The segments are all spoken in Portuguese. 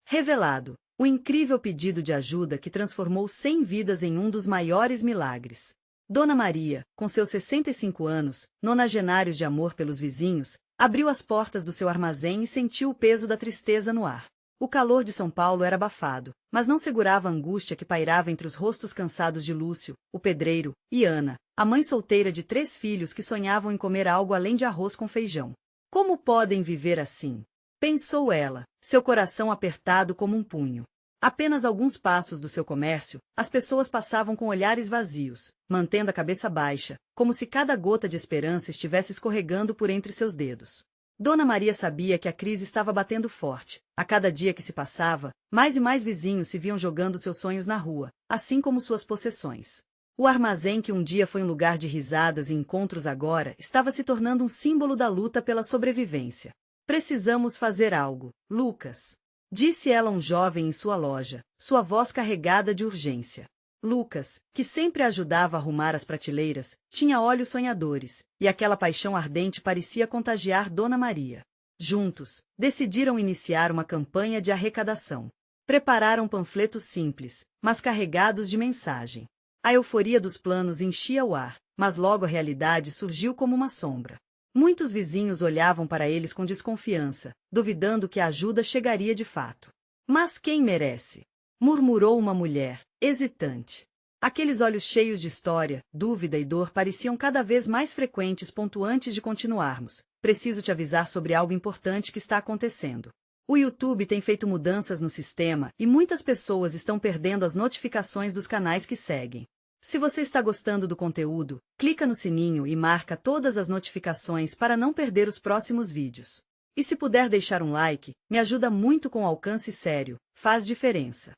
Revelado, o incrível pedido de ajuda que transformou 100 vidas em um dos maiores milagres. Dona Maria, com seus 65 anos, nonagenários de amor pelos vizinhos, abriu as portas do seu armazém e sentiu o peso da tristeza no ar. O calor de São Paulo era abafado, mas não segurava a angústia que pairava entre os rostos cansados de Lúcio, o pedreiro, e Ana, a mãe solteira de 3 filhos que sonhavam em comer algo além de arroz com feijão. Como podem viver assim? Pensou ela, seu coração apertado como um punho. Apenas alguns passos do seu comércio, as pessoas passavam com olhares vazios, mantendo a cabeça baixa, como se cada gota de esperança estivesse escorregando por entre seus dedos. Dona Maria sabia que a crise estava batendo forte. A cada dia que se passava, mais e mais vizinhos se viam jogando seus sonhos na rua, assim como suas possessões. O armazém que um dia foi um lugar de risadas e encontros agora estava se tornando um símbolo da luta pela sobrevivência. Precisamos fazer algo, Lucas, disse ela a um jovem em sua loja, sua voz carregada de urgência. Lucas, que sempre ajudava a arrumar as prateleiras, tinha olhos sonhadores, e aquela paixão ardente parecia contagiar Dona Maria. Juntos, decidiram iniciar uma campanha de arrecadação. Prepararam panfletos simples, mas carregados de mensagem. A euforia dos planos enchia o ar, mas logo a realidade surgiu como uma sombra. Muitos vizinhos olhavam para eles com desconfiança, duvidando que a ajuda chegaria de fato. Mas quem merece? Murmurou uma mulher, hesitante. Aqueles olhos cheios de história, dúvida e dor pareciam cada vez mais frequentes. Antes de continuarmos, preciso te avisar sobre algo importante que está acontecendo. O YouTube tem feito mudanças no sistema e muitas pessoas estão perdendo as notificações dos canais que seguem. Se você está gostando do conteúdo, clica no sininho e marca todas as notificações para não perder os próximos vídeos. E se puder deixar um like, me ajuda muito com alcance sério, faz diferença.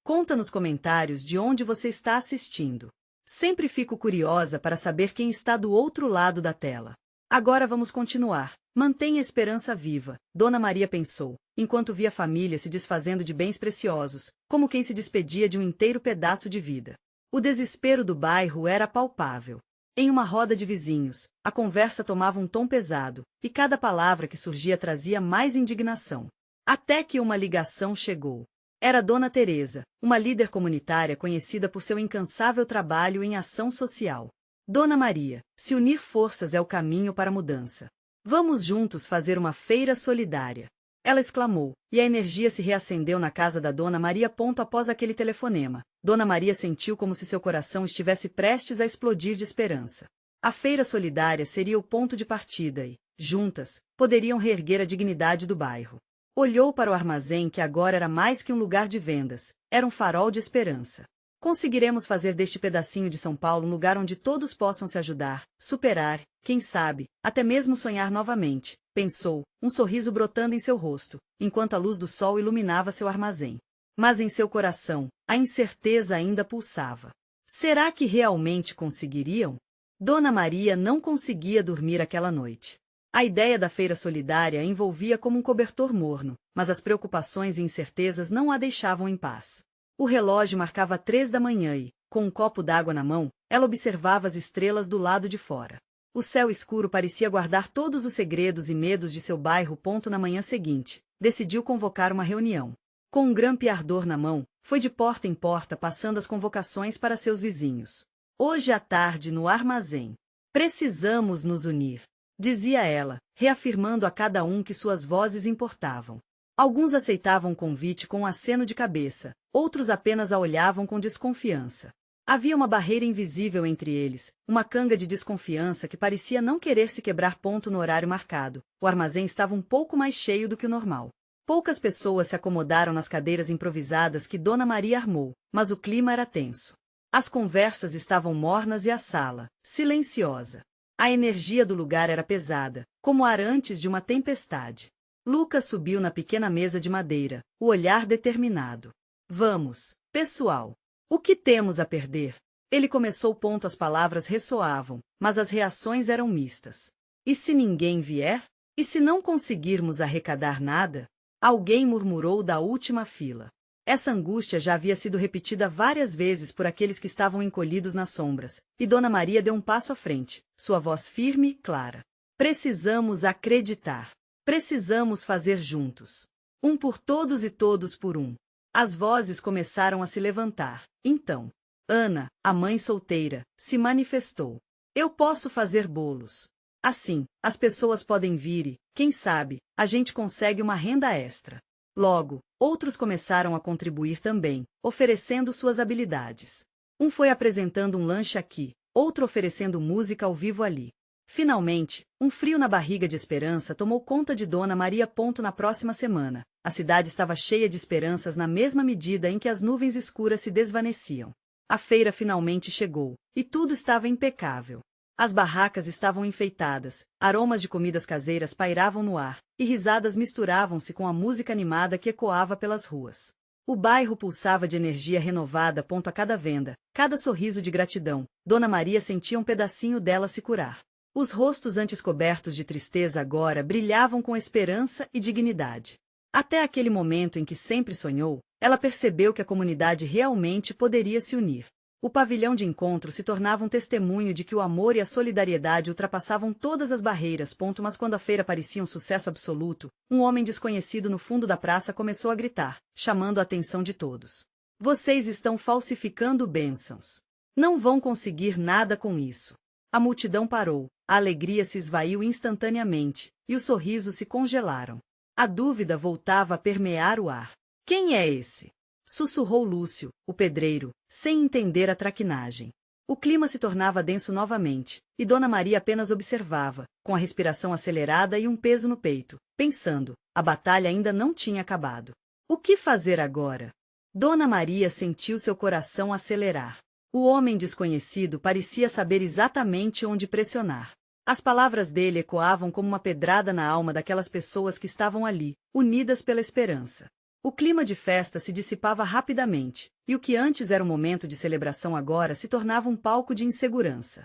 Conta nos comentários de onde você está assistindo. Sempre fico curiosa para saber quem está do outro lado da tela. Agora vamos continuar. Mantenha a esperança viva, Dona Maria pensou, enquanto via a família se desfazendo de bens preciosos, como quem se despedia de um inteiro pedaço de vida. O desespero do bairro era palpável. Em uma roda de vizinhos, a conversa tomava um tom pesado, e cada palavra que surgia trazia mais indignação. Até que uma ligação chegou. Era Dona Teresa, uma líder comunitária conhecida por seu incansável trabalho em ação social. Dona Maria, se unir forças é o caminho para a mudança. Vamos juntos fazer uma feira solidária. Ela exclamou, e a energia se reacendeu na casa da Dona Maria. Após aquele telefonema, Dona Maria sentiu como se seu coração estivesse prestes a explodir de esperança. A feira solidária seria o ponto de partida e, juntas, poderiam reerguer a dignidade do bairro. Olhou para o armazém que agora era mais que um lugar de vendas, era um farol de esperança. Conseguiremos fazer deste pedacinho de São Paulo um lugar onde todos possam se ajudar, superar, quem sabe, até mesmo sonhar novamente, pensou, um sorriso brotando em seu rosto, enquanto a luz do sol iluminava seu armazém. Mas em seu coração, a incerteza ainda pulsava. Será que realmente conseguiriam? Dona Maria não conseguia dormir aquela noite. A ideia da feira solidária a envolvia como um cobertor morno, mas as preocupações e incertezas não a deixavam em paz. O relógio marcava 3 da manhã e, com um copo d'água na mão, ela observava as estrelas do lado de fora. O céu escuro parecia guardar todos os segredos e medos de seu bairro. Na manhã seguinte, decidiu convocar uma reunião. Com um grampeador na mão, foi de porta em porta passando as convocações para seus vizinhos. Hoje à tarde no armazém. Precisamos nos unir, dizia ela, reafirmando a cada um que suas vozes importavam. Alguns aceitavam o convite com um aceno de cabeça, outros apenas a olhavam com desconfiança. Havia uma barreira invisível entre eles, uma canga de desconfiança que parecia não querer se quebrar. No horário marcado, o armazém estava um pouco mais cheio do que o normal. Poucas pessoas se acomodaram nas cadeiras improvisadas que Dona Maria armou, mas o clima era tenso. As conversas estavam mornas e a sala, silenciosa. A energia do lugar era pesada, como o ar antes de uma tempestade. Lucas subiu na pequena mesa de madeira, o olhar determinado. Vamos, pessoal. O que temos a perder? Ele começou. As palavras ressoavam, mas as reações eram mistas. E se ninguém vier? E se não conseguirmos arrecadar nada? Alguém murmurou da última fila. Essa angústia já havia sido repetida várias vezes por aqueles que estavam encolhidos nas sombras, e Dona Maria deu um passo à frente, sua voz firme e clara. Precisamos acreditar. Precisamos fazer juntos. Um por todos e todos por um. As vozes começaram a se levantar. Então, Ana, a mãe solteira, se manifestou. Eu posso fazer bolos. Assim, as pessoas podem vir e, quem sabe, a gente consegue uma renda extra. Logo, outros começaram a contribuir também, oferecendo suas habilidades. Um foi apresentando um lanche aqui, outro oferecendo música ao vivo ali. Finalmente, um frio na barriga de esperança tomou conta de Dona Maria. Na próxima semana, a cidade estava cheia de esperanças na mesma medida em que as nuvens escuras se desvaneciam. A feira finalmente chegou, e tudo estava impecável. As barracas estavam enfeitadas, aromas de comidas caseiras pairavam no ar, e risadas misturavam-se com a música animada que ecoava pelas ruas. O bairro pulsava de energia renovada. A cada venda, cada sorriso de gratidão, Dona Maria sentia um pedacinho dela se curar. Os rostos antes cobertos de tristeza agora brilhavam com esperança e dignidade. Até aquele momento em que sempre sonhou, ela percebeu que a comunidade realmente poderia se unir. O pavilhão de encontro se tornava um testemunho de que o amor e a solidariedade ultrapassavam todas as barreiras. Mas quando a feira parecia um sucesso absoluto, um homem desconhecido no fundo da praça começou a gritar, chamando a atenção de todos. Vocês estão falsificando bênçãos. Não vão conseguir nada com isso. A multidão parou, a alegria se esvaiu instantaneamente, e os sorrisos se congelaram. A dúvida voltava a permear o ar. Quem é esse? Sussurrou Lúcio, o pedreiro, sem entender a traquinagem. O clima se tornava denso novamente, e Dona Maria apenas observava, com a respiração acelerada e um peso no peito, pensando, a batalha ainda não tinha acabado. O que fazer agora? Dona Maria sentiu seu coração acelerar. O homem desconhecido parecia saber exatamente onde pressionar. As palavras dele ecoavam como uma pedrada na alma daquelas pessoas que estavam ali, unidas pela esperança. O clima de festa se dissipava rapidamente, e o que antes era um momento de celebração agora se tornava um palco de insegurança.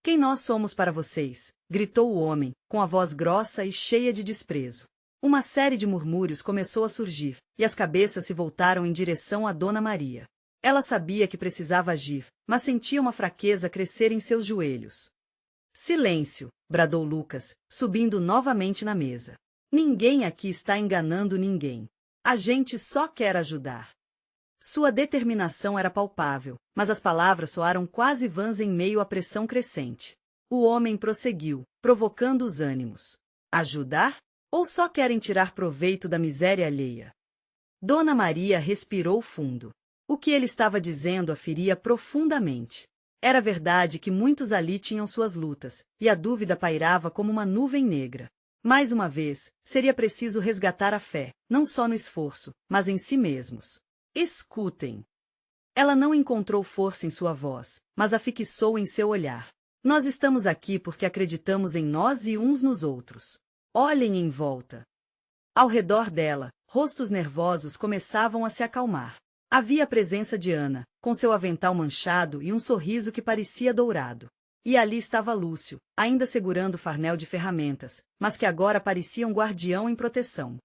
Quem nós somos para vocês? Gritou o homem, com a voz grossa e cheia de desprezo. Uma série de murmúrios começou a surgir, e as cabeças se voltaram em direção a Dona Maria. Ela sabia que precisava agir, mas sentia uma fraqueza crescer em seus joelhos. Silêncio! Bradou Lucas, subindo novamente na mesa. Ninguém aqui está enganando ninguém. A gente só quer ajudar. Sua determinação era palpável, mas as palavras soaram quase vãs em meio à pressão crescente. O homem prosseguiu, provocando os ânimos. Ajudar? Ou só querem tirar proveito da miséria alheia? Dona Maria respirou fundo. O que ele estava dizendo a feria profundamente. Era verdade que muitos ali tinham suas lutas, e a dúvida pairava como uma nuvem negra. Mais uma vez, seria preciso resgatar a fé, não só no esforço, mas em si mesmos. Escutem. Ela não encontrou força em sua voz, mas a fixou em seu olhar. Nós estamos aqui porque acreditamos em nós e uns nos outros. Olhem em volta. Ao redor dela, rostos nervosos começavam a se acalmar. Havia a presença de Ana, com seu avental manchado e um sorriso que parecia dourado. E ali estava Lúcio, ainda segurando o farnel de ferramentas, mas que agora parecia um guardião em proteção.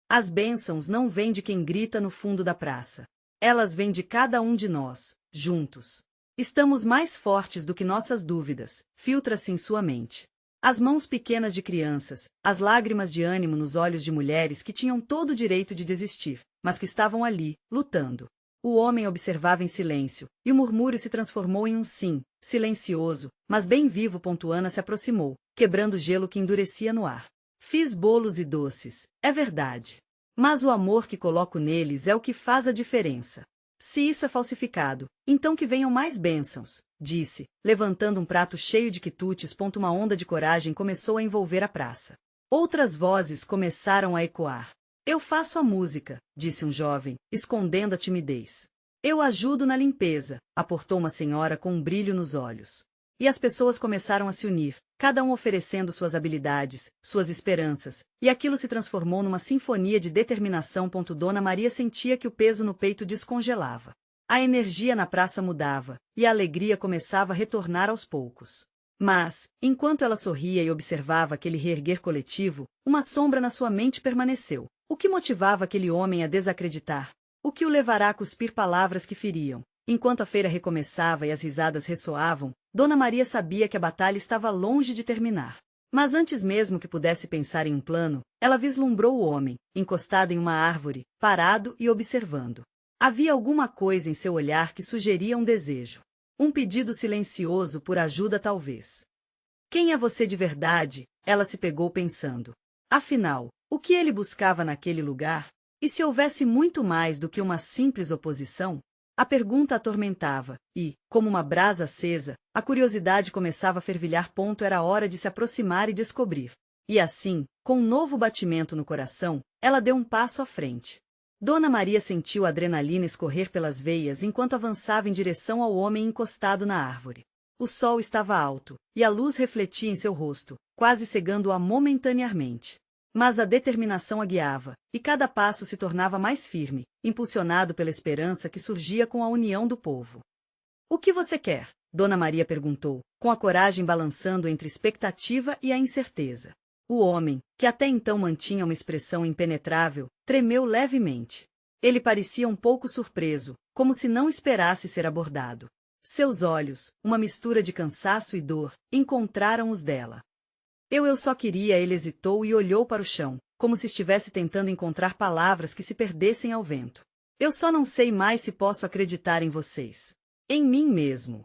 As bênçãos não vêm de quem grita no fundo da praça. Elas vêm de cada um de nós, juntos. Estamos mais fortes do que nossas dúvidas, filtra-se em sua mente. As mãos pequenas de crianças, as lágrimas de ânimo nos olhos de mulheres que tinham todo o direito de desistir, mas que estavam ali, lutando. O homem observava em silêncio, e o murmúrio se transformou em um sim, silencioso, mas bem vivo. Ana se aproximou, quebrando o gelo que endurecia no ar. Fiz bolos e doces, é verdade. Mas o amor que coloco neles é o que faz a diferença. Se isso é falsificado, então que venham mais bênçãos, disse, levantando um prato cheio de quitutes. Uma onda de coragem começou a envolver a praça. Outras vozes começaram a ecoar. Eu faço a música, disse um jovem, escondendo a timidez. Eu ajudo na limpeza, aportou uma senhora com um brilho nos olhos. E as pessoas começaram a se unir, cada um oferecendo suas habilidades, suas esperanças, e aquilo se transformou numa sinfonia de determinação. Dona Maria sentia que o peso no peito descongelava. A energia na praça mudava, e a alegria começava a retornar aos poucos. Mas, enquanto ela sorria e observava aquele reerguer coletivo, uma sombra na sua mente permaneceu. O que motivava aquele homem a desacreditar? O que o levará a cuspir palavras que feriam? Enquanto a feira recomeçava e as risadas ressoavam, Dona Maria sabia que a batalha estava longe de terminar. Mas antes mesmo que pudesse pensar em um plano, ela vislumbrou o homem, encostado em uma árvore, parado e observando. Havia alguma coisa em seu olhar que sugeria um desejo. Um pedido silencioso por ajuda talvez. Quem é você de verdade? Ela se pegou pensando. Afinal, o que ele buscava naquele lugar? E se houvesse muito mais do que uma simples oposição? A pergunta atormentava, e, como uma brasa acesa, a curiosidade começava a fervilhar. Era hora de se aproximar e descobrir. E assim, com um novo batimento no coração, ela deu um passo à frente. Dona Maria sentiu a adrenalina escorrer pelas veias enquanto avançava em direção ao homem encostado na árvore. O sol estava alto, e a luz refletia em seu rosto, quase cegando-a momentaneamente. Mas a determinação a guiava, e cada passo se tornava mais firme, impulsionado pela esperança que surgia com a união do povo. O que você quer? Dona Maria perguntou, com a coragem balançando entre expectativa e a incerteza. O homem, que até então mantinha uma expressão impenetrável, tremeu levemente. Ele parecia um pouco surpreso, como se não esperasse ser abordado. Seus olhos, uma mistura de cansaço e dor, encontraram os dela. Eu só queria. Ele hesitou e olhou para o chão, como se estivesse tentando encontrar palavras que se perdessem ao vento. Eu só não sei mais se posso acreditar em vocês. Em mim mesmo.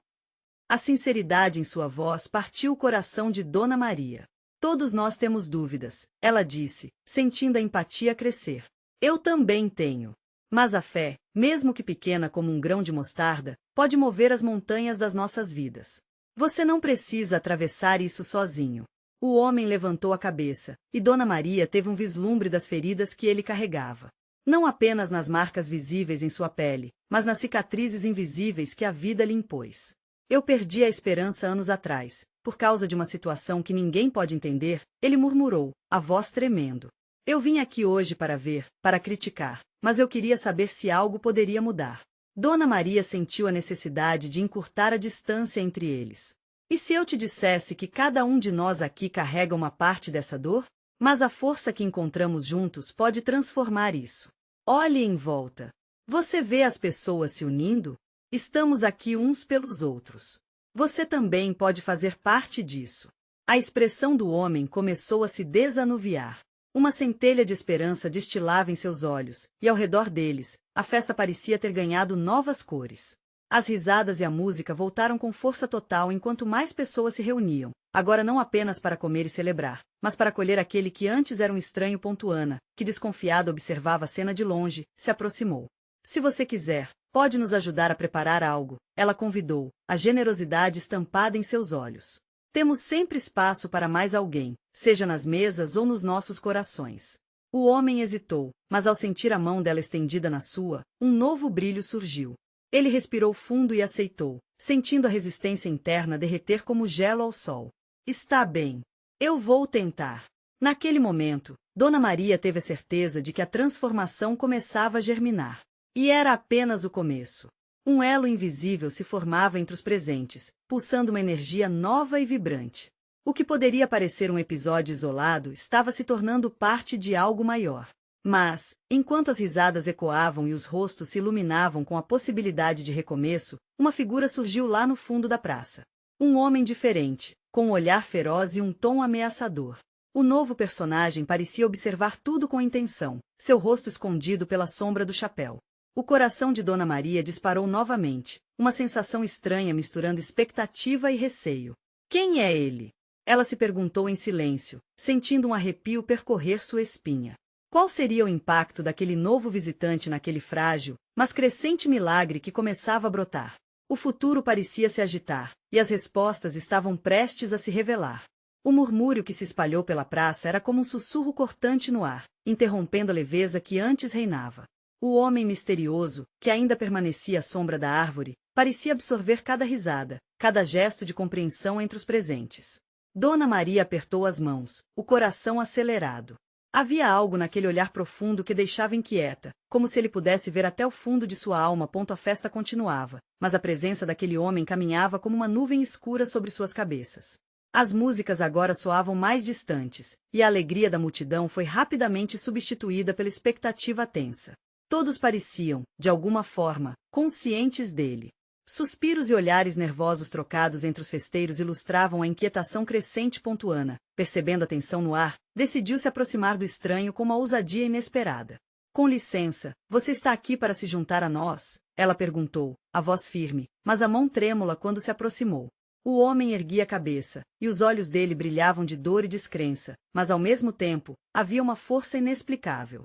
A sinceridade em sua voz partiu o coração de Dona Maria. Todos nós temos dúvidas, ela disse, sentindo a empatia crescer. Eu também tenho. Mas a fé, mesmo que pequena como um grão de mostarda, pode mover as montanhas das nossas vidas. Você não precisa atravessar isso sozinho. O homem levantou a cabeça, e Dona Maria teve um vislumbre das feridas que ele carregava. Não apenas nas marcas visíveis em sua pele, mas nas cicatrizes invisíveis que a vida lhe impôs. Eu perdi a esperança anos atrás, por causa de uma situação que ninguém pode entender, ele murmurou, a voz tremendo. Eu vim aqui hoje para ver, para criticar, mas eu queria saber se algo poderia mudar. Dona Maria sentiu a necessidade de encurtar a distância entre eles. E se eu te dissesse que cada um de nós aqui carrega uma parte dessa dor? Mas a força que encontramos juntos pode transformar isso. Olhe em volta. Você vê as pessoas se unindo? Estamos aqui uns pelos outros. Você também pode fazer parte disso. A expressão do homem começou a se desanuviar. Uma centelha de esperança destilava em seus olhos, e ao redor deles, a festa parecia ter ganhado novas cores. As risadas e a música voltaram com força total enquanto mais pessoas se reuniam, agora não apenas para comer e celebrar, mas para acolher aquele que antes era um estranho. Ana, que desconfiada observava a cena de longe, se aproximou. Se você quiser, pode nos ajudar a preparar algo, ela convidou, a generosidade estampada em seus olhos. Temos sempre espaço para mais alguém, seja nas mesas ou nos nossos corações. O homem hesitou, mas ao sentir a mão dela estendida na sua, um novo brilho surgiu. Ele respirou fundo e aceitou, sentindo a resistência interna derreter como gelo ao sol. Está bem. Eu vou tentar. Naquele momento, Dona Maria teve a certeza de que a transformação começava a germinar. E era apenas o começo. Um elo invisível se formava entre os presentes, pulsando uma energia nova e vibrante. O que poderia parecer um episódio isolado estava se tornando parte de algo maior. Mas, enquanto as risadas ecoavam e os rostos se iluminavam com a possibilidade de recomeço, uma figura surgiu lá no fundo da praça. Um homem diferente, com um olhar feroz e um tom ameaçador. O novo personagem parecia observar tudo com intenção, seu rosto escondido pela sombra do chapéu. O coração de Dona Maria disparou novamente, uma sensação estranha misturando expectativa e receio. Quem é ele? Ela se perguntou em silêncio, sentindo um arrepio percorrer sua espinha. Qual seria o impacto daquele novo visitante naquele frágil, mas crescente milagre que começava a brotar? O futuro parecia se agitar, e as respostas estavam prestes a se revelar. O murmúrio que se espalhou pela praça era como um sussurro cortante no ar, interrompendo a leveza que antes reinava. O homem misterioso, que ainda permanecia à sombra da árvore, parecia absorver cada risada, cada gesto de compreensão entre os presentes. Dona Maria apertou as mãos, o coração acelerado. Havia algo naquele olhar profundo que deixava inquieta, como se ele pudesse ver até o fundo de sua alma. A festa continuava, mas a presença daquele homem caminhava como uma nuvem escura sobre suas cabeças. As músicas agora soavam mais distantes, e a alegria da multidão foi rapidamente substituída pela expectativa tensa. Todos pareciam, de alguma forma, conscientes dele. Suspiros e olhares nervosos trocados entre os festeiros ilustravam a inquietação crescente. Ana, percebendo a tensão no ar, decidiu se aproximar do estranho com uma ousadia inesperada. Com licença, você está aqui para se juntar a nós? Ela perguntou, a voz firme, mas a mão trêmula quando se aproximou. O homem erguia a cabeça, e os olhos dele brilhavam de dor e descrença, mas ao mesmo tempo, havia uma força inexplicável.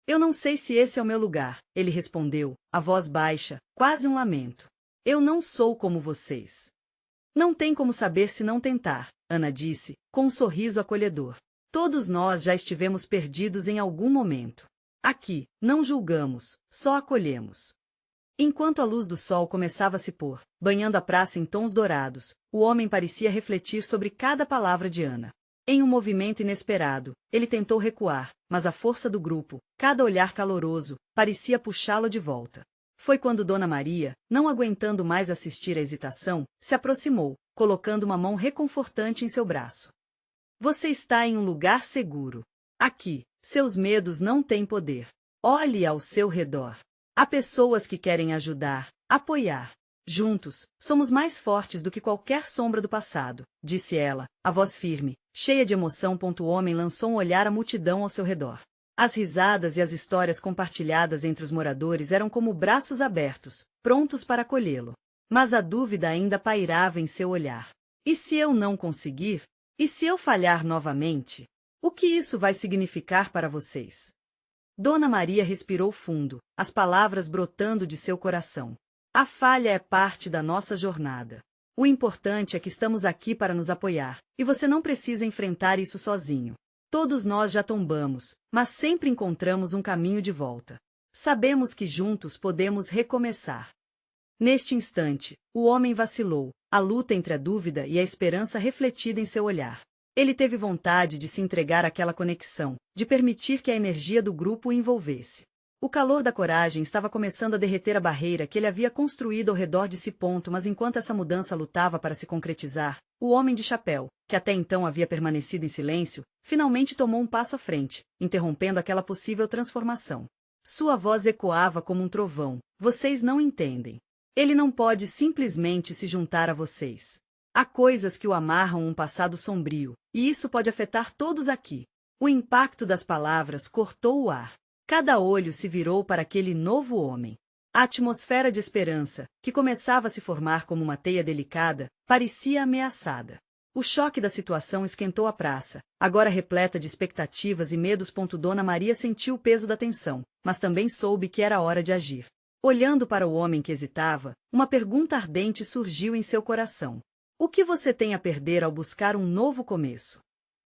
Eu não sei se esse é o meu lugar, ele respondeu, a voz baixa, quase um lamento. Eu não sou como vocês. Não tem como saber se não tentar, Ana disse, com um sorriso acolhedor. Todos nós já estivemos perdidos em algum momento. Aqui, não julgamos, só acolhemos. Enquanto a luz do sol começava a se pôr, banhando a praça em tons dourados, o homem parecia refletir sobre cada palavra de Ana. Em um movimento inesperado, ele tentou recuar, mas a força do grupo, cada olhar caloroso, parecia puxá-lo de volta. Foi quando Dona Maria, não aguentando mais assistir à hesitação, se aproximou, colocando uma mão reconfortante em seu braço. Você está em um lugar seguro. Aqui, seus medos não têm poder. Olhe ao seu redor. Há pessoas que querem ajudar, apoiar. Juntos, somos mais fortes do que qualquer sombra do passado, disse ela, a voz firme, cheia de emoção. O homem lançou um olhar à multidão ao seu redor. As risadas e as histórias compartilhadas entre os moradores eram como braços abertos, prontos para acolhê-lo. Mas a dúvida ainda pairava em seu olhar. E se eu não conseguir? E se eu falhar novamente? O que isso vai significar para vocês? Dona Maria respirou fundo, as palavras brotando de seu coração. A falha é parte da nossa jornada. O importante é que estamos aqui para nos apoiar, e você não precisa enfrentar isso sozinho. Todos nós já tombamos, mas sempre encontramos um caminho de volta. Sabemos que juntos podemos recomeçar. Neste instante, o homem vacilou, a luta entre a dúvida e a esperança refletida em seu olhar. Ele teve vontade de se entregar àquela conexão, de permitir que a energia do grupo o envolvesse. O calor da coragem estava começando a derreter a barreira que ele havia construído ao redor de si. Mas enquanto essa mudança lutava para se concretizar, o homem de chapéu, que até então havia permanecido em silêncio, finalmente tomou um passo à frente, interrompendo aquela possível transformação. Sua voz ecoava como um trovão. Vocês não entendem. Ele não pode simplesmente se juntar a vocês. Há coisas que o amarram a um passado sombrio, e isso pode afetar todos aqui. O impacto das palavras cortou o ar. Cada olho se virou para aquele novo homem. A atmosfera de esperança, que começava a se formar como uma teia delicada, parecia ameaçada. O choque da situação esquentou a praça, agora repleta de expectativas e medos. Dona Maria sentiu o peso da tensão, mas também soube que era hora de agir. Olhando para o homem que hesitava, uma pergunta ardente surgiu em seu coração. O que você tem a perder ao buscar um novo começo?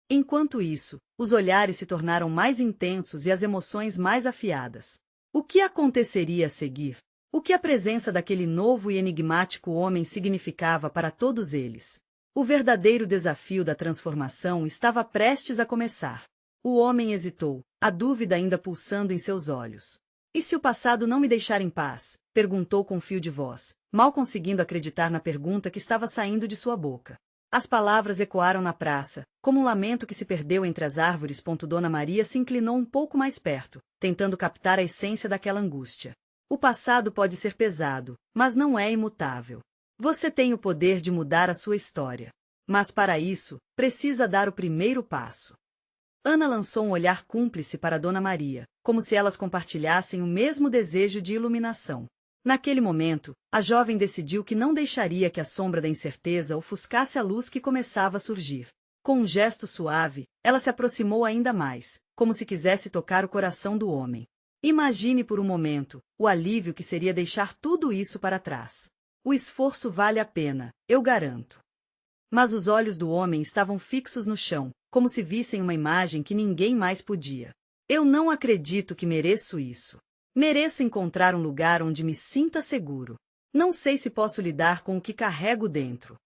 Enquanto isso, os olhares se tornaram mais intensos e as emoções mais afiadas. O que aconteceria a seguir? O que a presença daquele novo e enigmático homem significava para todos eles? O verdadeiro desafio da transformação estava prestes a começar. O homem hesitou, a dúvida ainda pulsando em seus olhos. E se o passado não me deixar em paz? Perguntou com fio de voz, mal conseguindo acreditar na pergunta que estava saindo de sua boca. As palavras ecoaram na praça, como um lamento que se perdeu entre as árvores. Dona Maria se inclinou um pouco mais perto, tentando captar a essência daquela angústia. O passado pode ser pesado, mas não é imutável. Você tem o poder de mudar a sua história. Mas para isso, precisa dar o primeiro passo. Ana lançou um olhar cúmplice para Dona Maria, como se elas compartilhassem o mesmo desejo de iluminação. Naquele momento, a jovem decidiu que não deixaria que a sombra da incerteza ofuscasse a luz que começava a surgir. Com um gesto suave, ela se aproximou ainda mais, como se quisesse tocar o coração do homem. Imagine por um momento o alívio que seria deixar tudo isso para trás. O esforço vale a pena, eu garanto. Mas os olhos do homem estavam fixos no chão, como se vissem uma imagem que ninguém mais podia. Eu não acredito que mereço isso. Mereço encontrar um lugar onde me sinta seguro. Não sei se posso lidar com o que carrego dentro.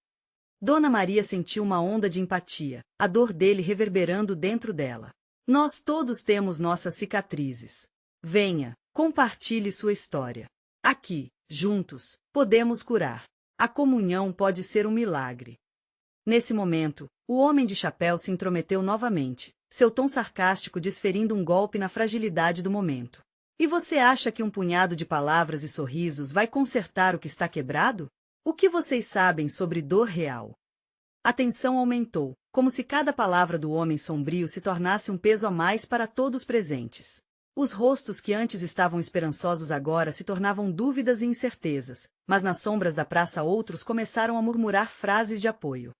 Dona Maria sentiu uma onda de empatia, a dor dele reverberando dentro dela. Nós todos temos nossas cicatrizes. Venha, compartilhe sua história. Aqui, juntos, podemos curar. A comunhão pode ser um milagre. Nesse momento, o homem de chapéu se intrometeu novamente, seu tom sarcástico desferindo um golpe na fragilidade do momento. E você acha que um punhado de palavras e sorrisos vai consertar o que está quebrado? O que vocês sabem sobre dor real? A tensão aumentou, como se cada palavra do homem sombrio se tornasse um peso a mais para todos presentes. Os rostos que antes estavam esperançosos agora se tornavam dúvidas e incertezas, mas nas sombras da praça outros começaram a murmurar frases de apoio.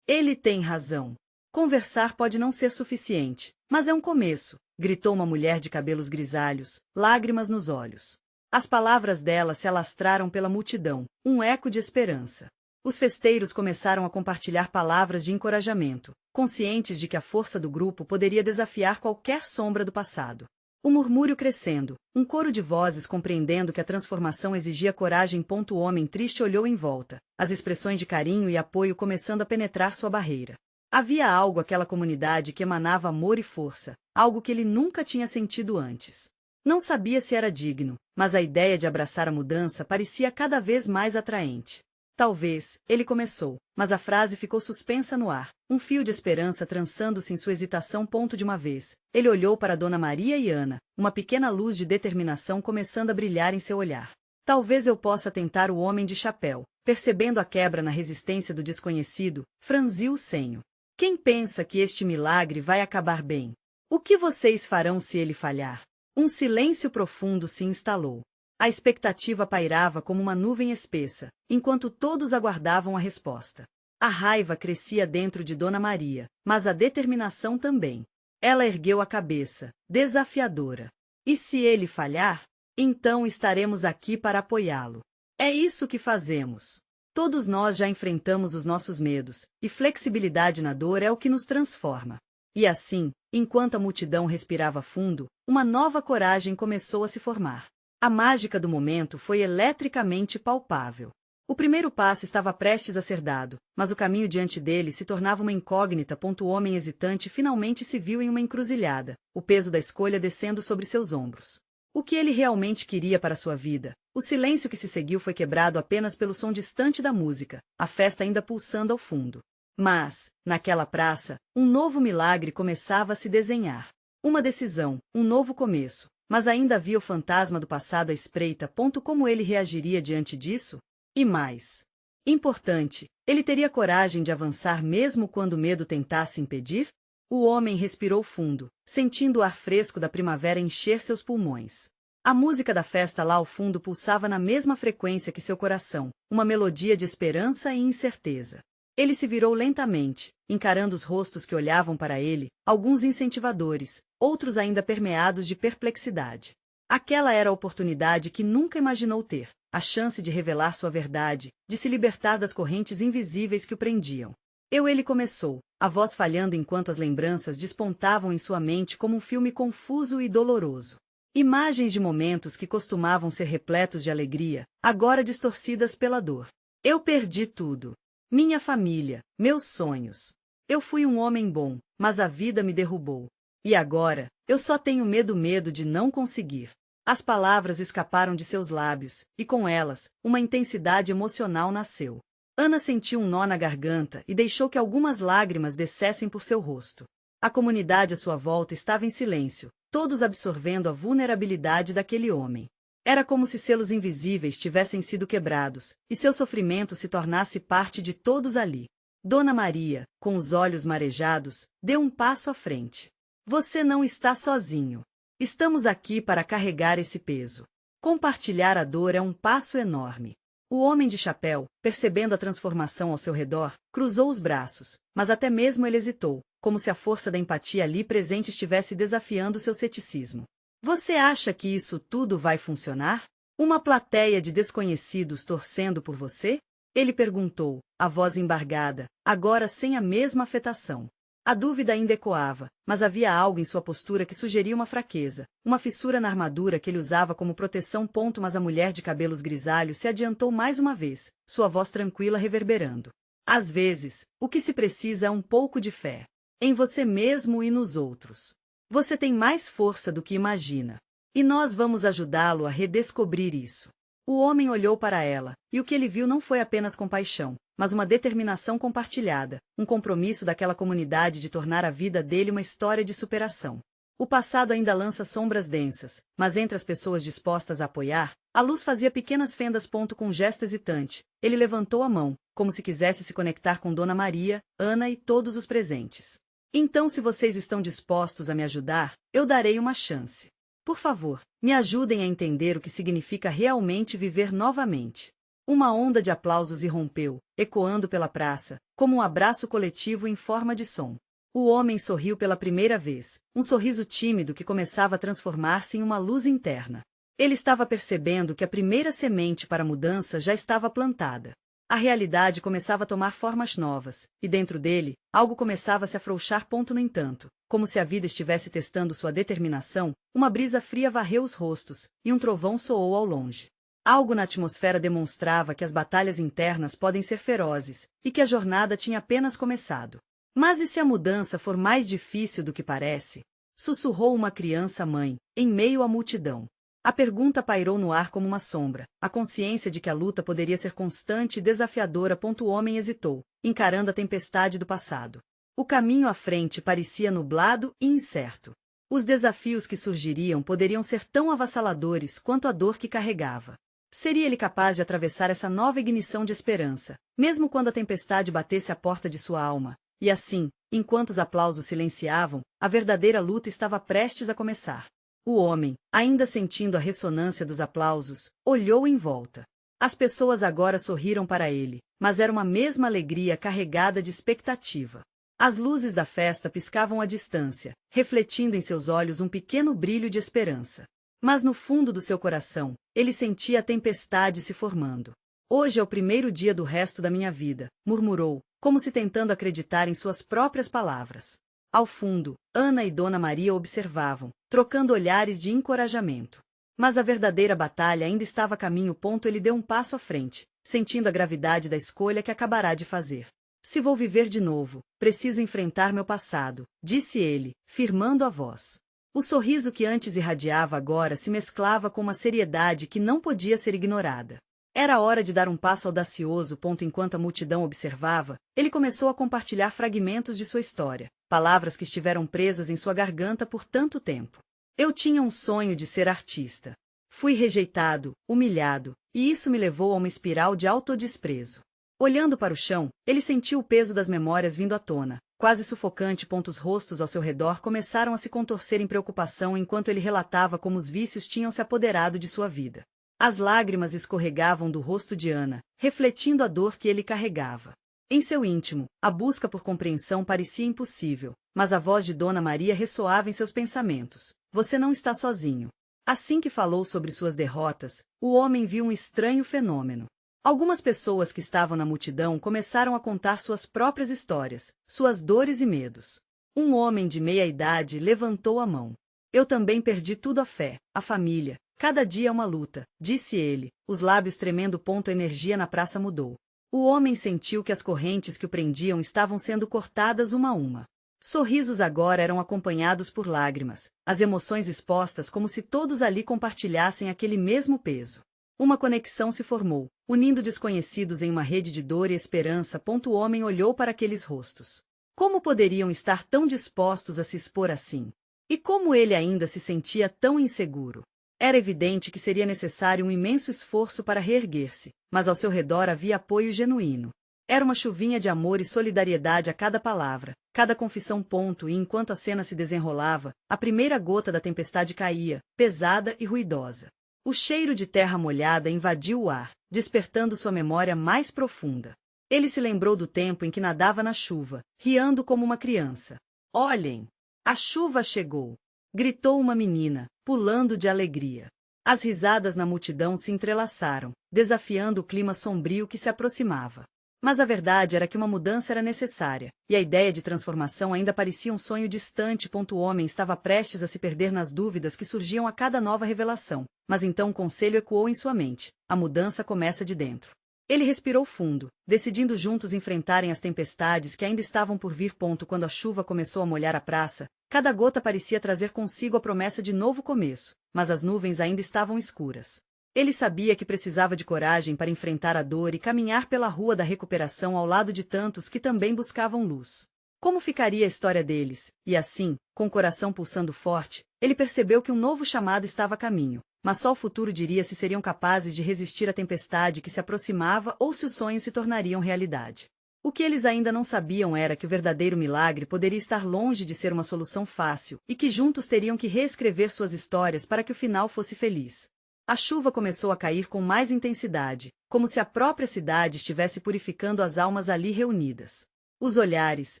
Ele tem razão. Conversar pode não ser suficiente, mas é um começo, gritou uma mulher de cabelos grisalhos, lágrimas nos olhos. As palavras dela se alastraram pela multidão, um eco de esperança. Os festeiros começaram a compartilhar palavras de encorajamento, conscientes de que a força do grupo poderia desafiar qualquer sombra do passado. O murmúrio crescendo, um coro de vozes compreendendo que a transformação exigia coragem. O homem triste olhou em volta, as expressões de carinho e apoio começando a penetrar sua barreira. Havia algo àquela comunidade que emanava amor e força, algo que ele nunca tinha sentido antes. Não sabia se era digno, mas a ideia de abraçar a mudança parecia cada vez mais atraente. Talvez, ele começou, mas a frase ficou suspensa no ar, um fio de esperança trançando-se em sua hesitação. De uma vez, ele olhou para Dona Maria e Ana, uma pequena luz de determinação começando a brilhar em seu olhar. Talvez eu possa tentar. O homem de chapéu, percebendo a quebra na resistência do desconhecido, franziu o senho. Quem pensa que este milagre vai acabar bem? O que vocês farão se ele falhar? Um silêncio profundo se instalou. A expectativa pairava como uma nuvem espessa, enquanto todos aguardavam a resposta. A raiva crescia dentro de Dona Maria, mas a determinação também. Ela ergueu a cabeça, desafiadora. E se ele falhar? Então estaremos aqui para apoiá-lo. É isso que fazemos. Todos nós já enfrentamos os nossos medos, e flexibilidade na dor é o que nos transforma. E assim, enquanto a multidão respirava fundo, uma nova coragem começou a se formar. A mágica do momento foi eletricamente palpável. O primeiro passo estava prestes a ser dado, mas o caminho diante dele se tornava uma incógnita. O homem hesitante finalmente se viu em uma encruzilhada, o peso da escolha descendo sobre seus ombros. O que ele realmente queria para sua vida? O silêncio que se seguiu foi quebrado apenas pelo som distante da música, a festa ainda pulsando ao fundo. Mas, naquela praça, um novo milagre começava a se desenhar. Uma decisão, um novo começo. Mas ainda havia o fantasma do passado à espreita. Como ele reagiria diante disso? E mais importante, ele teria coragem de avançar mesmo quando o medo tentasse impedir? O homem respirou fundo, sentindo o ar fresco da primavera encher seus pulmões. A música da festa lá ao fundo pulsava na mesma frequência que seu coração, uma melodia de esperança e incerteza. Ele se virou lentamente, encarando os rostos que olhavam para ele, alguns incentivadores, outros ainda permeados de perplexidade. Aquela era a oportunidade que nunca imaginou ter, a chance de revelar sua verdade, de se libertar das correntes invisíveis que o prendiam. Ele começou, a voz falhando enquanto as lembranças despontavam em sua mente como um filme confuso e doloroso. Imagens de momentos que costumavam ser repletos de alegria, agora distorcidas pela dor. Eu perdi tudo. Minha família, meus sonhos. Eu fui um homem bom, mas a vida me derrubou. E agora, eu só tenho medo de não conseguir. As palavras escaparam de seus lábios, e com elas, uma intensidade emocional nasceu. Ana sentiu um nó na garganta e deixou que algumas lágrimas descessem por seu rosto. A comunidade à sua volta estava em silêncio, todos absorvendo a vulnerabilidade daquele homem. Era como se selos invisíveis tivessem sido quebrados, e seu sofrimento se tornasse parte de todos ali. Dona Maria, com os olhos marejados, deu um passo à frente. Você não está sozinho. Estamos aqui para carregar esse peso. Compartilhar a dor é um passo enorme. O homem de chapéu, percebendo a transformação ao seu redor, cruzou os braços, mas até mesmo ele hesitou, como se a força da empatia ali presente estivesse desafiando seu ceticismo. Você acha que isso tudo vai funcionar? Uma plateia de desconhecidos torcendo por você? Ele perguntou, a voz embargada, agora sem a mesma afetação. A dúvida ainda ecoava, mas havia algo em sua postura que sugeria uma fraqueza, uma fissura na armadura que ele usava como proteção. Mas a mulher de cabelos grisalhos se adiantou mais uma vez, sua voz tranquila reverberando. Às vezes, o que se precisa é um pouco de fé. Em você mesmo e nos outros. Você tem mais força do que imagina. E nós vamos ajudá-lo a redescobrir isso. O homem olhou para ela, e o que ele viu não foi apenas compaixão, mas uma determinação compartilhada, um compromisso daquela comunidade de tornar a vida dele uma história de superação. O passado ainda lança sombras densas, mas entre as pessoas dispostas a apoiar, a luz fazia pequenas fendas. Com um gesto hesitante, ele levantou a mão, como se quisesse se conectar com Dona Maria, Ana e todos os presentes. Então, se vocês estão dispostos a me ajudar, eu darei uma chance. Por favor, me ajudem a entender o que significa realmente viver novamente. Uma onda de aplausos irrompeu, ecoando pela praça, como um abraço coletivo em forma de som. O homem sorriu pela primeira vez, um sorriso tímido que começava a transformar-se em uma luz interna. Ele estava percebendo que a primeira semente para a mudança já estava plantada. A realidade começava a tomar formas novas, e dentro dele, algo começava a se afrouxar. No entanto, como se a vida estivesse testando sua determinação, uma brisa fria varreu os rostos, e um trovão soou ao longe. Algo na atmosfera demonstrava que as batalhas internas podem ser ferozes, e que a jornada tinha apenas começado. Mas e se a mudança for mais difícil do que parece? Sussurrou uma criança-mãe, em meio à multidão. A pergunta pairou no ar como uma sombra, a consciência de que a luta poderia ser constante e desafiadora. O homem hesitou, encarando a tempestade do passado. O caminho à frente parecia nublado e incerto. Os desafios que surgiriam poderiam ser tão avassaladores quanto a dor que carregava. Seria ele capaz de atravessar essa nova ignição de esperança, mesmo quando a tempestade batesse à porta de sua alma? E assim, enquanto os aplausos silenciavam, a verdadeira luta estava prestes a começar. O homem, ainda sentindo a ressonância dos aplausos, olhou em volta. As pessoas agora sorriram para ele, mas era uma mesma alegria carregada de expectativa. As luzes da festa piscavam à distância, refletindo em seus olhos um pequeno brilho de esperança. Mas no fundo do seu coração, ele sentia a tempestade se formando. Hoje é o primeiro dia do resto da minha vida, murmurou, como se tentando acreditar em suas próprias palavras. Ao fundo, Ana e Dona Maria observavam, trocando olhares de encorajamento. Mas a verdadeira batalha ainda estava a caminho. Ele deu um passo à frente, sentindo a gravidade da escolha que acabará de fazer. Se vou viver de novo, preciso enfrentar meu passado, disse ele, firmando a voz. O sorriso que antes irradiava agora se mesclava com uma seriedade que não podia ser ignorada. Era hora de dar um passo audacioso. Enquanto a multidão observava, ele começou a compartilhar fragmentos de sua história, palavras que estiveram presas em sua garganta por tanto tempo. Eu tinha um sonho de ser artista. Fui rejeitado, humilhado, e isso me levou a uma espiral de autodesprezo. Olhando para o chão, ele sentiu o peso das memórias vindo à tona, quase sufocante. Os rostos ao seu redor começaram a se contorcer em preocupação enquanto ele relatava como os vícios tinham se apoderado de sua vida. As lágrimas escorregavam do rosto de Ana, refletindo a dor que ele carregava. Em seu íntimo, a busca por compreensão parecia impossível, mas a voz de Dona Maria ressoava em seus pensamentos. Você não está sozinho. Assim que falou sobre suas derrotas, o homem viu um estranho fenômeno. Algumas pessoas que estavam na multidão começaram a contar suas próprias histórias, suas dores e medos. Um homem de meia idade levantou a mão. Eu também perdi tudo: a fé, a família. Cada dia é uma luta, disse ele, os lábios tremendo. A energia na praça mudou. O homem sentiu que as correntes que o prendiam estavam sendo cortadas uma a uma. Sorrisos agora eram acompanhados por lágrimas, as emoções expostas como se todos ali compartilhassem aquele mesmo peso. Uma conexão se formou, unindo desconhecidos em uma rede de dor e esperança. O homem olhou para aqueles rostos. Como poderiam estar tão dispostos a se expor assim? E como ele ainda se sentia tão inseguro? Era evidente que seria necessário um imenso esforço para reerguer-se, mas ao seu redor havia apoio genuíno. Era uma chuvinha de amor e solidariedade a cada palavra, cada confissão. E enquanto a cena se desenrolava, a primeira gota da tempestade caía, pesada e ruidosa. O cheiro de terra molhada invadiu o ar, despertando sua memória mais profunda. Ele se lembrou do tempo em que nadava na chuva, riando como uma criança. Olhem! A chuva chegou! Gritou uma menina, pulando de alegria. As risadas na multidão se entrelaçaram, desafiando o clima sombrio que se aproximava. Mas a verdade era que uma mudança era necessária, e a ideia de transformação ainda parecia um sonho distante. O homem estava prestes a se perder nas dúvidas que surgiam a cada nova revelação, mas então um conselho ecoou em sua mente: a mudança começa de dentro. Ele respirou fundo, decidindo juntos enfrentarem as tempestades que ainda estavam por vir. Quando a chuva começou a molhar a praça, cada gota parecia trazer consigo a promessa de novo começo, mas as nuvens ainda estavam escuras. Ele sabia que precisava de coragem para enfrentar a dor e caminhar pela rua da recuperação ao lado de tantos que também buscavam luz. Como ficaria a história deles? E assim, com o coração pulsando forte, ele percebeu que um novo chamado estava a caminho, mas só o futuro diria se seriam capazes de resistir à tempestade que se aproximava ou se os sonhos se tornariam realidade. O que eles ainda não sabiam era que o verdadeiro milagre poderia estar longe de ser uma solução fácil e que juntos teriam que reescrever suas histórias para que o final fosse feliz. A chuva começou a cair com mais intensidade, como se a própria cidade estivesse purificando as almas ali reunidas. Os olhares,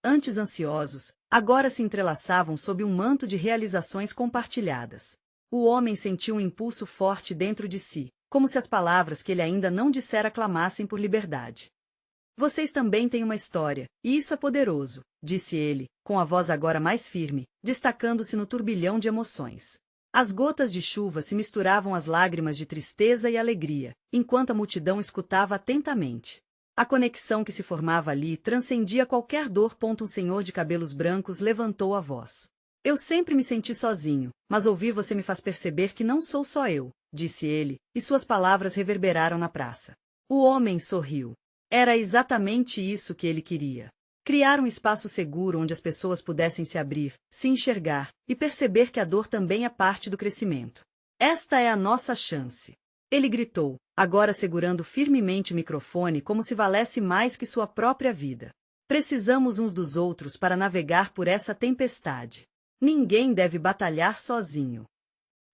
antes ansiosos, agora se entrelaçavam sob um manto de realizações compartilhadas. O homem sentiu um impulso forte dentro de si, como se as palavras que ele ainda não dissera clamassem por liberdade. Vocês também têm uma história, e isso é poderoso, disse ele, com a voz agora mais firme, destacando-se no turbilhão de emoções. As gotas de chuva se misturavam às lágrimas de tristeza e alegria, enquanto a multidão escutava atentamente. A conexão que se formava ali transcendia qualquer dor. Um senhor de cabelos brancos levantou a voz. Eu sempre me senti sozinho, mas ouvir você me faz perceber que não sou só eu, disse ele, e suas palavras reverberaram na praça. O homem sorriu. Era exatamente isso que ele queria. Criar um espaço seguro onde as pessoas pudessem se abrir, se enxergar, e perceber que a dor também é parte do crescimento. Esta é a nossa chance. Ele gritou, agora segurando firmemente o microfone como se valesse mais que sua própria vida. Precisamos uns dos outros para navegar por essa tempestade. Ninguém deve batalhar sozinho.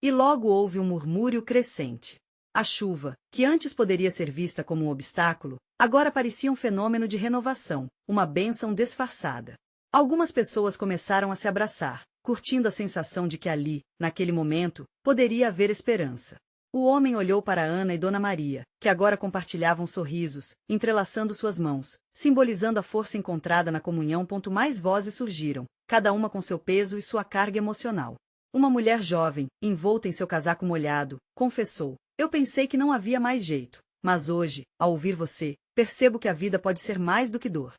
E logo houve um murmúrio crescente. A chuva, que antes poderia ser vista como um obstáculo, agora parecia um fenômeno de renovação, uma bênção disfarçada. Algumas pessoas começaram a se abraçar, curtindo a sensação de que ali, naquele momento, poderia haver esperança. O homem olhou para Ana e Dona Maria, que agora compartilhavam sorrisos, entrelaçando suas mãos, simbolizando a força encontrada na comunhão. Mais vozes surgiram, cada uma com seu peso e sua carga emocional. Uma mulher jovem, envolta em seu casaco molhado, confessou: eu pensei que não havia mais jeito, mas hoje, ao ouvir você, percebo que a vida pode ser mais do que dor.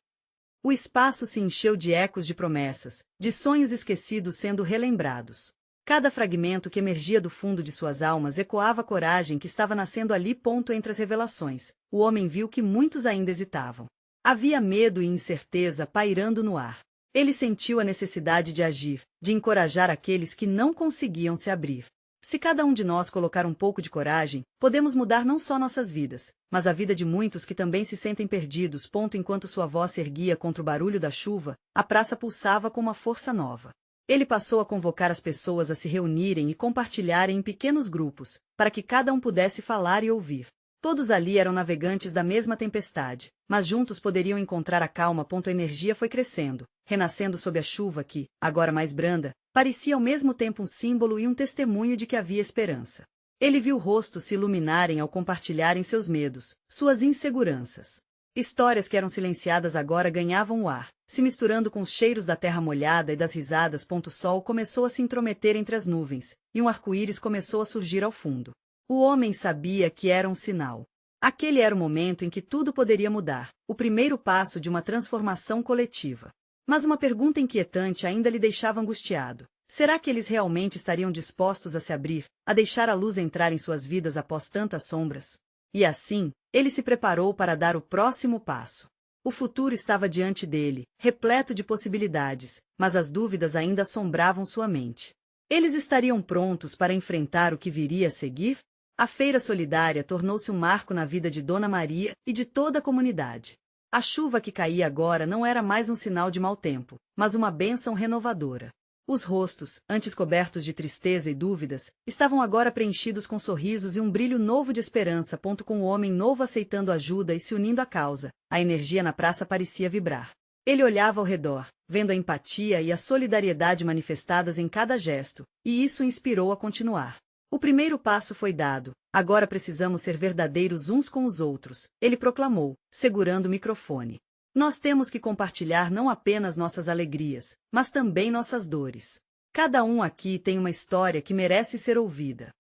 O espaço se encheu de ecos de promessas, de sonhos esquecidos sendo relembrados. Cada fragmento que emergia do fundo de suas almas ecoava a coragem que estava nascendo ali. Entre as revelações, o homem viu que muitos ainda hesitavam. Havia medo e incerteza pairando no ar. Ele sentiu a necessidade de agir, de encorajar aqueles que não conseguiam se abrir. Se cada um de nós colocar um pouco de coragem, podemos mudar não só nossas vidas, mas a vida de muitos que também se sentem perdidos. Enquanto sua voz se erguia contra o barulho da chuva, a praça pulsava com uma força nova. Ele passou a convocar as pessoas a se reunirem e compartilharem em pequenos grupos, para que cada um pudesse falar e ouvir. Todos ali eram navegantes da mesma tempestade, mas juntos poderiam encontrar a calma. A energia foi crescendo, renascendo sob a chuva que, agora mais branda, parecia ao mesmo tempo um símbolo e um testemunho de que havia esperança. Ele viu rostos se iluminarem ao compartilharem seus medos, suas inseguranças. Histórias que eram silenciadas agora ganhavam o ar, se misturando com os cheiros da terra molhada e das risadas. O sol começou a se intrometer entre as nuvens, e um arco-íris começou a surgir ao fundo. O homem sabia que era um sinal. Aquele era o momento em que tudo poderia mudar, o primeiro passo de uma transformação coletiva. Mas uma pergunta inquietante ainda lhe deixava angustiado. Será que eles realmente estariam dispostos a se abrir, a deixar a luz entrar em suas vidas após tantas sombras? E assim, ele se preparou para dar o próximo passo. O futuro estava diante dele, repleto de possibilidades, mas as dúvidas ainda assombravam sua mente. Eles estariam prontos para enfrentar o que viria a seguir? A feira solidária tornou-se um marco na vida de Dona Maria e de toda a comunidade. A chuva que caía agora não era mais um sinal de mau tempo, mas uma bênção renovadora. Os rostos, antes cobertos de tristeza e dúvidas, estavam agora preenchidos com sorrisos e um brilho novo de esperança. Com o homem novo aceitando ajuda e se unindo à causa, a energia na praça parecia vibrar. Ele olhava ao redor, vendo a empatia e a solidariedade manifestadas em cada gesto, e isso o inspirou a continuar. O primeiro passo foi dado, agora precisamos ser verdadeiros uns com os outros, ele proclamou, segurando o microfone. Nós temos que compartilhar não apenas nossas alegrias, mas também nossas dores. Cada um aqui tem uma história que merece ser ouvida.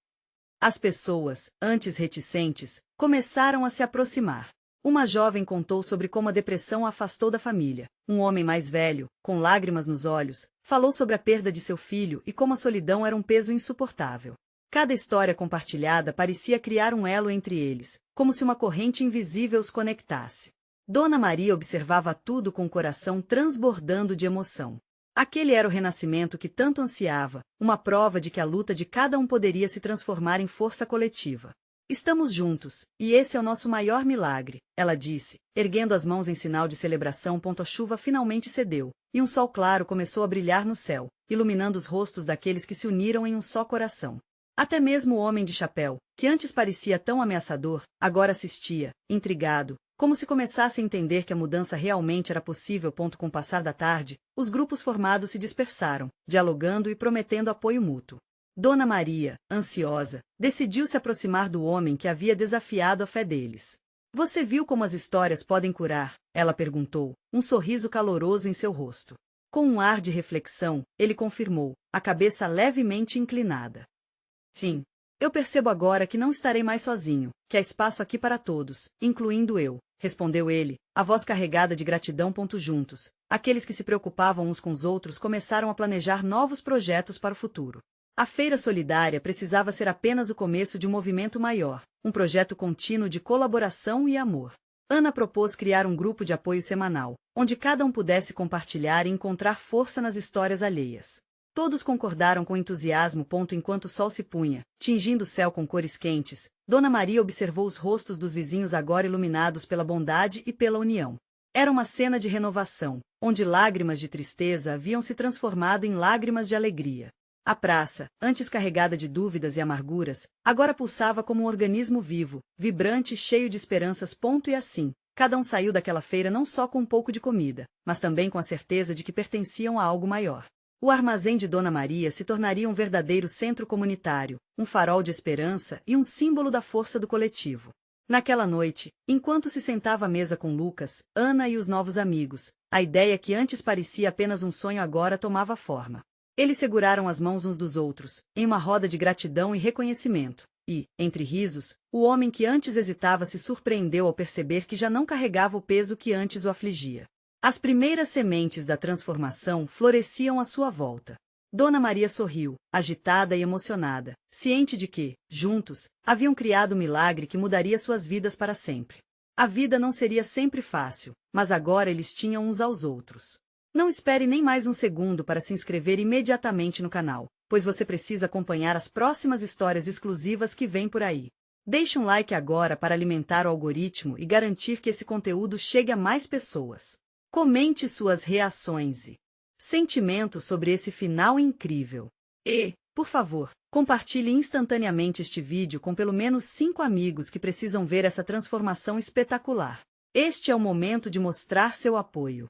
As pessoas, antes reticentes, começaram a se aproximar. Uma jovem contou sobre como a depressão a afastou da família. Um homem mais velho, com lágrimas nos olhos, falou sobre a perda de seu filho e como a solidão era um peso insuportável. Cada história compartilhada parecia criar um elo entre eles, como se uma corrente invisível os conectasse. Dona Maria observava tudo com o coração transbordando de emoção. Aquele era o renascimento que tanto ansiava, uma prova de que a luta de cada um poderia se transformar em força coletiva. Estamos juntos, e esse é o nosso maior milagre, ela disse, erguendo as mãos em sinal de celebração. A chuva finalmente cedeu, e um sol claro começou a brilhar no céu, iluminando os rostos daqueles que se uniram em um só coração. Até mesmo o homem de chapéu, que antes parecia tão ameaçador, agora assistia, intrigado, como se começasse a entender que a mudança realmente era possível. Com o passar da tarde, os grupos formados se dispersaram, dialogando e prometendo apoio mútuo. Dona Maria, ansiosa, decidiu se aproximar do homem que havia desafiado a fé deles. Você viu como as histórias podem curar? Ela perguntou, um sorriso caloroso em seu rosto. Com um ar de reflexão, ele confirmou, a cabeça levemente inclinada. Sim. Eu percebo agora que não estarei mais sozinho, que há espaço aqui para todos, incluindo eu, respondeu ele, a voz carregada de gratidão. Juntos, aqueles que se preocupavam uns com os outros começaram a planejar novos projetos para o futuro. A feira solidária precisava ser apenas o começo de um movimento maior, um projeto contínuo de colaboração e amor. Ana propôs criar um grupo de apoio semanal, onde cada um pudesse compartilhar e encontrar força nas histórias alheias. Todos concordaram com entusiasmo. Enquanto o sol se punha, tingindo o céu com cores quentes, Dona Maria observou os rostos dos vizinhos agora iluminados pela bondade e pela união. Era uma cena de renovação, onde lágrimas de tristeza haviam se transformado em lágrimas de alegria. A praça, antes carregada de dúvidas e amarguras, agora pulsava como um organismo vivo, vibrante e cheio de esperanças. E assim, cada um saiu daquela feira não só com um pouco de comida, mas também com a certeza de que pertenciam a algo maior. O armazém de Dona Maria se tornaria um verdadeiro centro comunitário, um farol de esperança e um símbolo da força do coletivo. Naquela noite, enquanto se sentava à mesa com Lucas, Ana e os novos amigos, a ideia que antes parecia apenas um sonho agora tomava forma. Eles seguraram as mãos uns dos outros, em uma roda de gratidão e reconhecimento, e, entre risos, o homem que antes hesitava se surpreendeu ao perceber que já não carregava o peso que antes o afligia. As primeiras sementes da transformação floresciam à sua volta. Dona Maria sorriu, agitada e emocionada, ciente de que, juntos, haviam criado um milagre que mudaria suas vidas para sempre. A vida não seria sempre fácil, mas agora eles tinham uns aos outros. Não espere nem mais um segundo para se inscrever imediatamente no canal, pois você precisa acompanhar as próximas histórias exclusivas que vêm por aí. Deixe um like agora para alimentar o algoritmo e garantir que esse conteúdo chegue a mais pessoas. Comente suas reações e sentimentos sobre esse final incrível. E, por favor, compartilhe instantaneamente este vídeo com pelo menos 5 amigos que precisam ver essa transformação espetacular. Este é o momento de mostrar seu apoio.